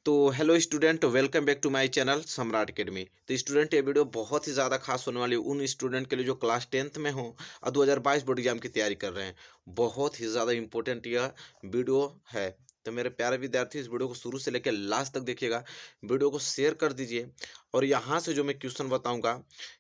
तो hello student, welcome back to my channel Samrat academy. तो student, ये वीडियो बहुत ही ज़्यादा खास होने वाली है उन स्टूडेंट के लिए जो क्लास 10th में हो और 2022 बोर्ड एग्जाम की तैयारी कर रहे हैं। बहुत ही ज़्यादा इंपॉर्टेंट यह वीडियो है। तो मेरे प्यारे विद्यार्थी, इस वीडियो को शुरू से लेकर लास्ट तक देखिएगा। वीडियो को शेयर कर दीजिए और यहाँ से जो मैं क्वेश्चन बताऊँगा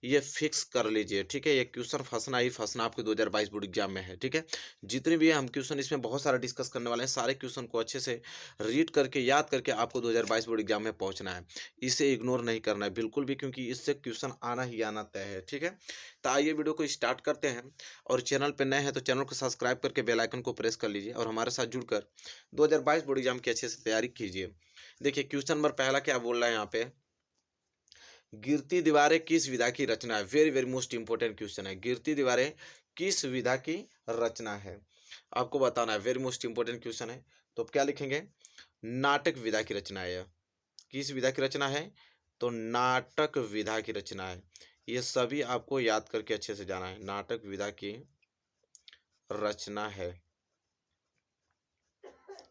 ये फिक्स कर लीजिए, ठीक है। ये क्वेश्चन फंसना ही फंसना आपके 2022 बोर्ड एग्जाम में है, ठीक है। जितने भी हम क्वेश्चन इसमें बहुत सारा डिस्कस करने वाले हैं, सारे क्वेश्चन को अच्छे से रीड करके याद करके आपको 2022 बोर्ड एग्जाम में पहुंचना है। इसे इग्नोर नहीं करना है बिल्कुल भी, क्योंकि इससे क्वेश्चन आना ही आना तय है, ठीक है। तो आइए वीडियो को स्टार्ट करते हैं। और चैनल पर नए हैं तो चैनल को सब्सक्राइब करके बेल आइकन को प्रेस कर लीजिए और हमारे साथ जुड़कर 2022 बोर्ड एग्जाम की अच्छे से तैयारी कीजिए। देखिए क्वेश्चन नंबर पहला क्या बोल रहा है यहाँ पे, गिरती दीवारें किस विधा की रचना है। Very very most important question है। गिरती दीवारें किस विधा की रचना है, आपको बताना है। वेरी मोस्ट इंपोर्टेंट क्वेश्चन है। तो अब क्या लिखेंगे, नाटक विधा की रचना है। यह किस विधा की रचना है, तो नाटक विधा की रचना है। ये सभी आपको याद करके अच्छे से जाना है। नाटक विधा की रचना है,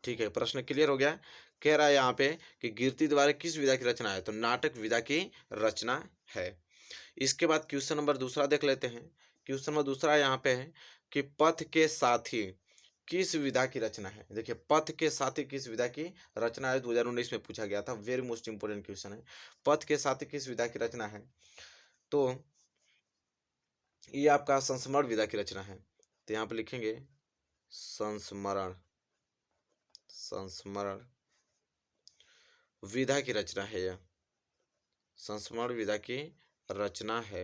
ठीक है। प्रश्न क्लियर हो गया। कह रहा है यहाँ पे कि गिरती दीवारें किस विधा की रचना है, तो नाटक विधा की रचना है। इसके बाद क्वेश्चन नंबर दूसरा देख लेते हैं। क्वेश्चन नंबर दूसरा यहाँ पे है कि पथ के साथी किस विधा की रचना है। देखिए पथ के साथी किस विधा की रचना है, 2019 में पूछा गया था। वेरी मोस्ट इंपोर्टेंट क्वेश्चन है। पथ के साथी किस विधा की रचना है, तो ये आपका संस्मरण विधा की रचना है। तो यहाँ पे लिखेंगे संस्मरण, संस्मरण विधा की रचना है। यह संस्मरण विधा की रचना है,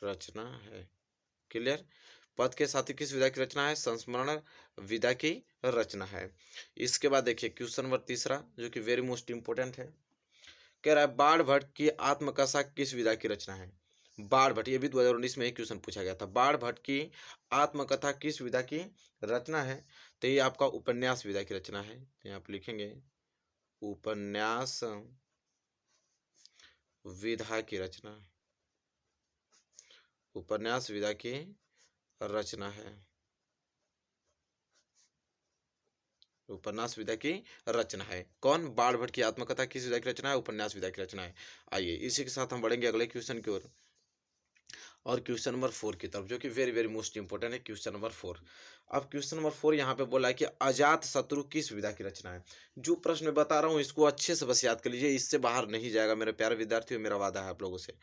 रचना है। क्लियर। पद के साथ ही किस विधा की रचना है, संस्मरण विधा की रचना है। इसके बाद देखिए क्वेश्चन नंबर तीसरा जो कि वेरी मोस्ट इंपोर्टेंट है। कह रहा है बाण भट्ट की आत्मकथा किस विधा की रचना है। बाण भट्ट, ये भी 2019 में एक क्वेश्चन पूछा गया था। बाण भट्ट की आत्मकथा किस विधा की रचना है, तो ये आपका उपन्यास विधा की रचना है। तो यहाँ पे लिखेंगे उपन्यास विधा की रचना, उपन्यास विधा की रचना है, उपन्यास विधा की रचना है। कौन, बाण भट्ट की आत्मकथा किस विधा की रचना है, उपन्यास विधा की रचना है। आइए इसी के साथ हम बढ़ेंगे अगले क्वेश्चन की ओर और क्वेश्चन नंबर 4 की तरफ, जो कि वेरी वेरी मोस्ट इंपोर्टेंट है। Question number 4। अब क्वेश्चन नंबर 4 यहाँ पे बोला है कि अजात शत्रु किस विधा की रचना है। जो प्रश्न मैं बता रहा हूँ इसको अच्छे से बस याद कर लीजिए, इससे बाहर नहीं जाएगा मेरे प्यारे विद्यार्थियों, मेरा वादा है आप लोगों से।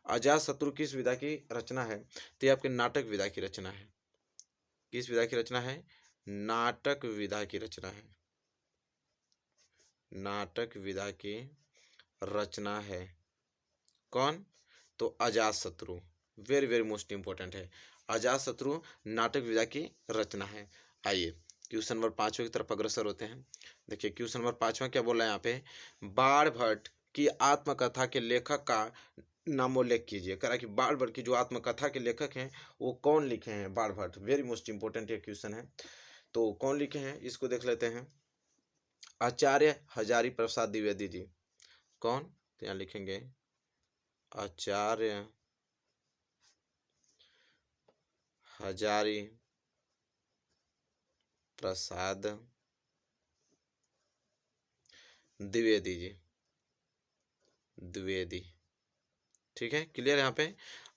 अजात शत्रु किस विधा की रचना है, तो ये आपके नाटक विधा की रचना है। किस विधा की रचना है, नाटक विधा की रचना है, नाटक विधा की रचना है। कौन, तो Ajatashatru. Very very most important है। अजातशत्रु नाटक विधा की रचना है। आइए क्वेश्चन नंबर 5 की तरफ अग्रसर होते हैं। देखिए क्वेश्चन नंबर 5 क्या बोल रहा है यहाँ पे, बाण भट्ट की आत्मकथा के लेखक का नामोल्लेख कीजिए। कह रहा है कि बाण भट्ट की जो आत्मकथा के लेखक हैं वो कौन लिखे हैं, बाण भट्ट। वेरी मोस्ट इंपोर्टेंट ये क्वेश्चन है। तो कौन लिखे हैं इसको देख लेते हैं। आचार्य हजारी प्रसाद द्विवेदी जी। कौन, तो यहाँ लिखेंगे आचार्य हजारी प्रसाद द्विवेदी जी, द्विवेदी, ठीक है। क्लियर। यहाँ पे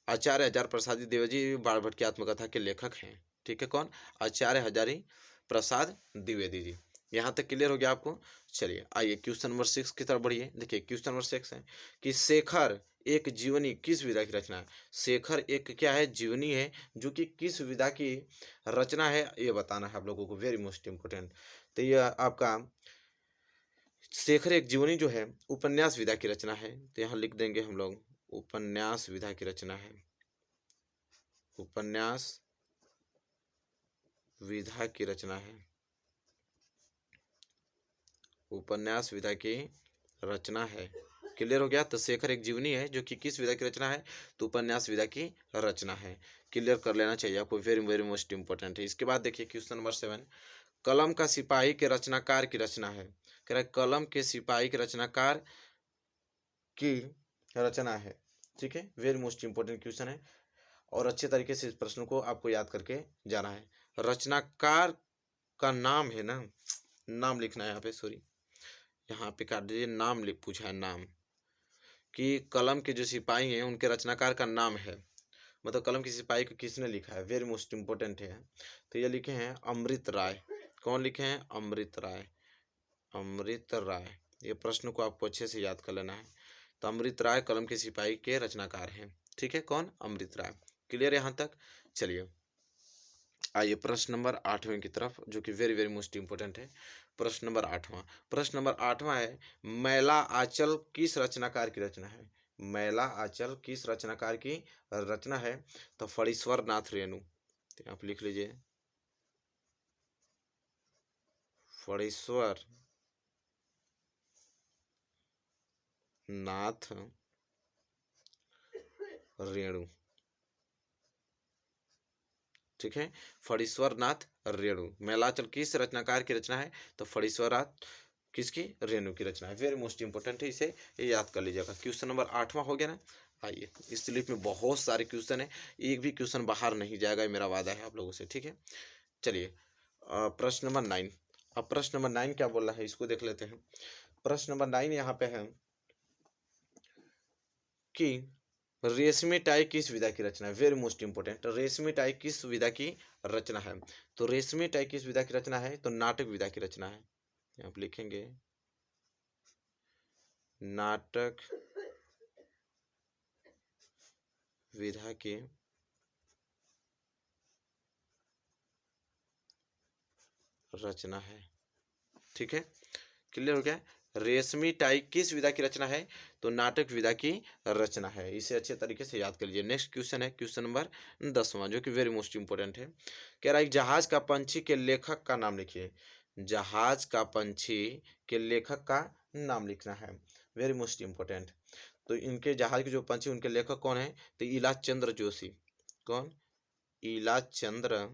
आचार्य हजार प्रसाद द्विवेदी जी बाण भट्ट की आत्मकथा के लेखक हैं, ठीक है। कौन, आचार्य हजारी प्रसाद द्विवेदी जी। यहाँ तक क्लियर हो गया आपको। चलिए आइए क्वेश्चन नंबर 6 की तरफ बढ़िए। देखिए क्वेश्चन नंबर 6 है कि शेखर एक जीवनी किस विधा की रचना है। शेखर एक क्या है, जीवनी है, जो कि किस विधा की रचना है ये बताना है आप लोगों को। Very most important. तो ये आपका शेखर एक जीवनी जो है उपन्यास विधा की रचना है। तो यहाँ लिख देंगे हम लोग उपन्यास विधा की रचना है, उपन्यास विधा की रचना है, उपन्यास विधा की रचना है। क्लियर हो गया। तो शेखर एक जीवनी है जो कि किस विधा की रचना है, तो उपन्यास विधा की रचना है। क्लियर कर लेना चाहिए आपको। वेरी वेरी मोस्ट इंपोर्टेंट है। इसके बाद देखिए क्वेश्चन नंबर 7, कलम का सिपाही के रचनाकार की रचना है। कह रहा है कलम के सिपाही के रचनाकार की रचना है, ठीक है। वेरी मोस्ट इंपोर्टेंट क्वेश्चन है और अच्छे तरीके से इस प्रश्न को आपको याद करके जाना है। रचनाकार का नाम है ना, नाम लिखना है यहाँ पे, सॉरी यहाँ पे काट दीजिए, नाम लिख पूछा है, नाम कि कलम के जो सिपाही हैं उनके रचनाकार का नाम है, मतलब कलम की सिपाही को किसने लिखा है, वेरी मोस्ट इम्पोर्टेंट है। तो ये लिखे हैं अमृत राय। कौन लिखे हैं? अमृत राय। अमृत राय, ये प्रश्न को आपको अच्छे से याद कर लेना है। तो अमृत राय कलम के सिपाही के रचनाकार हैं, ठीक है, कौन? अमृत राय। क्लियर यहाँ तक? चलिए आइए प्रश्न नंबर 8वें की तरफ, जो कि वेरी वेरी मोस्ट इंपोर्टेंट है। प्रश्न नंबर 8वां, प्रश्न नंबर 8वां है, मैला आंचल किस रचनाकार की रचना है? मैला आंचल किस रचनाकार की रचना है? तो फणीश्वर नाथ रेणु। तो आप लिख लीजिए फणीश्वर नाथ रेणु, ठीक है, फणीश्वर नाथ रेणु। मैलाचल किस रचनाकार की रचना है? तो फणीश्वर नाथ किसकी? रेणु की रचना है। वेरी मोस्ट इंपोर्टेंट है, इसे ये याद कर लीजिएगा। क्वेश्चन नंबर 8वां हो गया ना। आइए, इस स्लिप में बहुत सारे क्वेश्चन है, एक भी क्वेश्चन बाहर नहीं जाएगा, मेरा वादा है आप लोगों से, ठीक है। चलिए प्रश्न नंबर 9। अब प्रश्न नंबर 9 क्या बोल रहा है, इसको देख लेते हैं। प्रश्न नंबर 9 यहाँ पे है कि रेशमी टाई किस विधा की रचना है? वेरी मोस्ट इंपोर्टेंट, रेशमी टाई किस विधा की रचना है? तो रेशमी टाई किस विधा की रचना है? तो नाटक विधा की रचना है। आप लिखेंगे नाटक विधा की रचना है, ठीक है, क्लियर हो गया। रेशमी टाई किस विधा की रचना है? तो नाटक विधा की रचना है। इसे अच्छे तरीके से याद कर लीजिए। नेक्स्ट क्वेश्चन है क्वेश्चन नंबर 10वां, जो कि वेरी मोस्ट इंपोर्टेंट है। कह रहा है जहाज का पंछी के लेखक का नाम लिखिए। जहाज का पंछी के लेखक का नाम लिखना है, वेरी मोस्ट इंपोर्टेंट। तो इनके जहाज के जो पंछी, उनके लेखक कौन है? तो इला चंद्र जोशी। कौन? इला चंद्र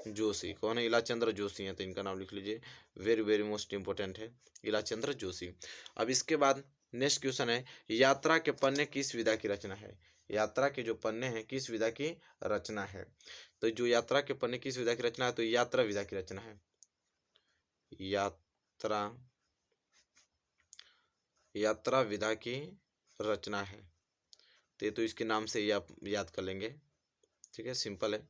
जोशी। कौन है? इलाचंद्र जोशी हैं, तो इनका नाम लिख लीजिए, वेरी वेरी मोस्ट इंपोर्टेंट है, इलाचंद्र जोशी। अब इसके बाद नेक्स्ट क्वेश्चन है, यात्रा के पन्ने किस विधा की रचना है? यात्रा के जो पन्ने हैं किस विधा की रचना है? तो जो यात्रा के पन्ने किस विधा की रचना है? तो यात्रा विधा की रचना है। यात्रा, यात्रा विधा की रचना है। तो इसके नाम से ही आप याद कर लेंगे, ठीक है, सिंपल है।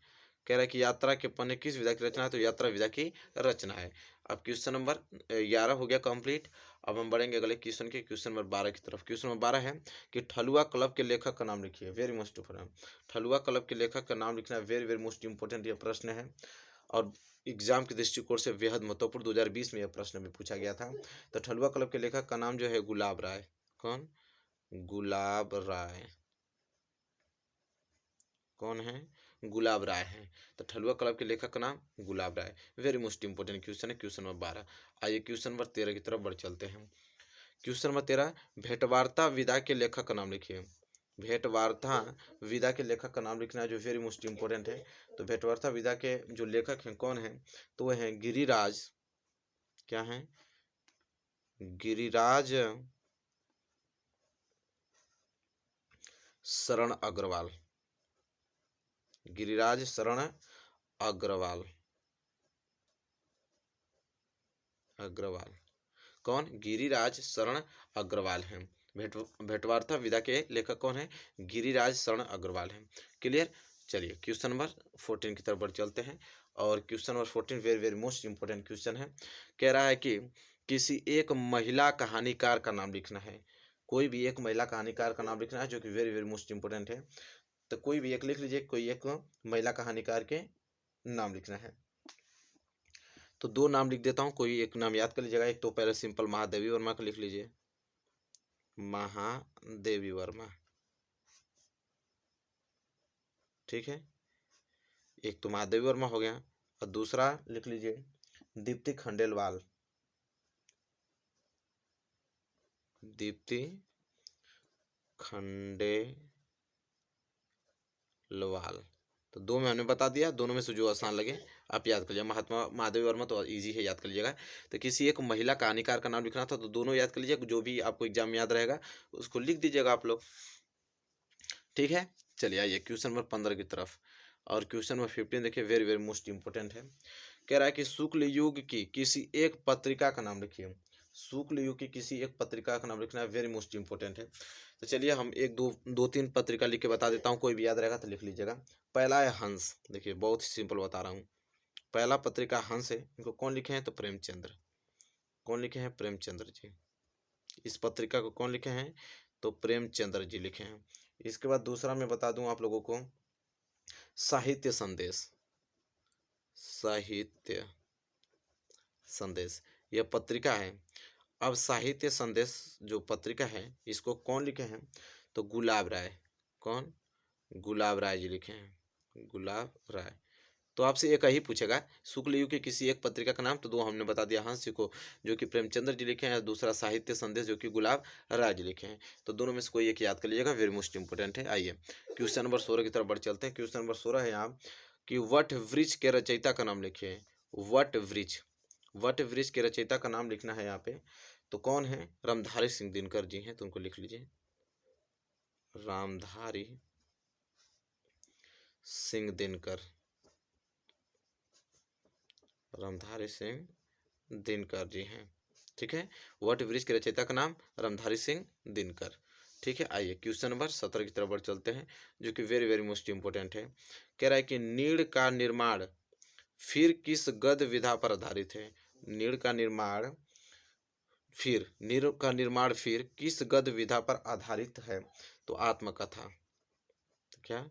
कह रहा है कि यात्रा के पन्ने किस विधा की रचना है? तो यात्रा विधा की रचना है। अब क्वेश्चन नंबर 11 हो गया कंप्लीट। अब हम बढ़ेंगे अगले क्वेश्चन के, क्वेश्चन नंबर 12 की तरफ। क्वेश्चन नंबर 12 है कि ठलुआ क्लब के लेखक का नाम लिखिए। वेरी मोस्ट इंपोर्टेंट, ठलुआ क्लब के लेखक का नाम लिखना है, वेरी वेरी मोस्ट इंपोर्टेंट ये प्रश्न है, और एग्जाम के दृष्टिकोण से बेहद महत्वपूर्ण। 2020 में यह प्रश्न भी पूछा गया था। तो ठलुआ क्लब के लेखक का नाम जो है गुलाब राय। कौन? गुलाब राय। कौन है? गुलाब राय हैं। तो ठलुआ क्लब के लेखक का नाम गुलाब राय। वेरी मोस्ट इंपोर्टेंट क्वेश्चन है, क्वेश्चन नंबर 12। आइए क्वेश्चन नंबर 13 की तरफ बढ़ चलते हैं। क्वेश्चन नंबर 13, भेंटवार्ता विधा के लेखक का नाम लिखिए। भेंटवार्ता विधा के लेखक का नाम लिखना है, जो वेरी मोस्ट इंपोर्टेंट है। तो भेंटवार्ता विधा के जो लेखक हैं कौन है? तो वह हैं गिरिराज, क्या है? गिरिराज शरण अग्रवाल। गिरिराज शरण अग्रवाल। अग्रवाल कौन? गिरिराज शरण अग्रवाल हैं। भेंटवार्ता विधा के लेखक कौन है? गिरिराज शरण अग्रवाल हैं। क्लियर? चलिए क्वेश्चन नंबर 14 की तरफ बढ़ चलते हैं। और question number 14 very very most important question है। कह रहा है कि किसी एक महिला कहानीकार का नाम लिखना है। कोई भी एक महिला कहानीकार का नाम लिखना है, जो कि वेरी वेरी मोस्ट इंपोर्टेंट है। तो कोई भी एक लिख लीजिए, कोई एक महिला कहानीकार के नाम लिखना है। तो दो नाम लिख देता हूँ, कोई एक नाम याद कर लीजिएगा। एक तो पहले सिंपल महादेवी वर्मा का लिख लीजिए, महादेवी वर्मा, ठीक है, एक तो महादेवी वर्मा हो गया। और दूसरा लिख लीजिए दीप्ति खंडेलवाल। दीप्ति खंडेलवाल। तो दो में हमने बता दिया, दोनों में से जो आसान लगे आप याद कर लीजिए। महात्मा महादेवी वर्मा तो इजी है, याद कर लीजिएगा। तो किसी एक महिला कहानीकार का नाम लिखना था, तो दोनों याद कर लीजिए, जो भी आपको एग्जाम में याद रहेगा उसको लिख दीजिएगा आप लोग, ठीक है। चलिए आइए क्वेश्चन नंबर 15 की तरफ। और क्वेश्चन नंबर 15 देखिए, वेरी वेरी मोस्ट इंपोर्टेंट है। कह रहा है कि शुक्ल युग की किसी एक पत्रिका का नाम लिखिए। शुक्ल युग की किसी एक पत्रिका का नाम लिखना है, वेरी मोस्ट इंपॉर्टेंट है। तो चलिए हम एक दो तीन पत्रिका लिख के बता देता हूँ, कोई भी याद रहेगा तो लिख लीजिएगा। पहला है हंस, देखिए बहुत ही सिंपल बता रहा हूँ। पहला पत्रिका हंस है, इनको कौन लिखे हैं तो प्रेमचंद्र। कौन लिखे हैं? प्रेमचंद्र जी। इस पत्रिका को कौन लिखे हैं तो प्रेमचंद्र जी लिखे हैं। इसके बाद दूसरा मैं बता दूं आप लोगों को, साहित्य संदेश। साहित्य संदेश यह पत्रिका है। अब साहित्य संदेश जो पत्रिका है इसको कौन लिखे हैं तो गुलाब राय। कौन? गुलाब राय जी लिखे हैं, गुलाब राय। तो आपसे एक ही पूछेगा शुक्ल युग की किसी एक पत्रिका का नाम, तो दो हमने बता दिया, हंस को जो कि प्रेमचंद्र जी लिखे हैं, दूसरा साहित्य संदेश जो कि गुलाब राय जी लिखे हैं। तो दोनों में से कोई एक याद कर लीजिएगा, वेरी मोस्ट इंपोर्टेंट है। आइए क्वेश्चन नंबर 16 की तरफ बढ़ चलते हैं। क्वेश्चन नंबर 16 है यहाँ कि वट वृक्ष के रचयिता का नाम लिखिए। वट वृक्ष, वट वृक्ष के रचयिता का नाम लिखना है यहाँ पे। तो कौन है? रामधारी सिंह दिनकर जी हैं, तो उनको लिख लीजिए, रामधारी सिंह दिनकर। रामधारी सिंह दिनकर जी हैं, ठीक है। वट वृक्ष के रचयिता का नाम रामधारी सिंह दिनकर, ठीक है। आइए क्वेश्चन नंबर 17 की तरफ बढ़ चलते हैं, जो कि वेरी वेरी मोस्ट इंपोर्टेंट है। कह रहा है कि नीड़ का निर्माण फिर किस गद्य विधा पर आधारित है। नीड़ का निर्माण फिर किस गद्य विधा पर आधारित है तो आत्मकथा। तो क्या?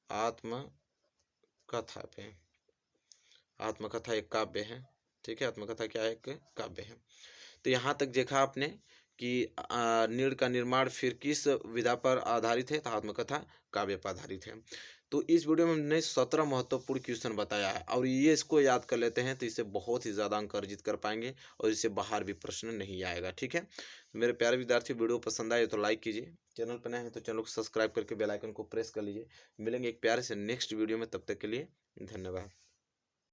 आत्मकथा पे। आत्मकथा एक काव्य है, ठीक है। आत्मकथा क्या है? एक काव्य है। तो यहाँ तक देखा आपने कि नीड़ का निर्माण फिर किस विधा पर आधारित है तो आत्मकथा काव्य पर आधारित है। तो इस वीडियो में हमने 17 महत्वपूर्ण क्वेश्चन बताया है, और ये इसको याद कर लेते हैं तो इससे बहुत ही ज़्यादा अंक अर्जित कर पाएंगे और इससे बाहर भी प्रश्न नहीं आएगा, ठीक है। तो मेरे प्यारे विद्यार्थी, वीडियो पसंद आए तो लाइक कीजिए, चैनल पर नए हैं तो चैनल को सब्सक्राइब करके बेल आइकन को प्रेस कर लीजिए। मिलेंगे एक प्यारे से नेक्स्ट वीडियो में, तब तक के लिए धन्यवाद।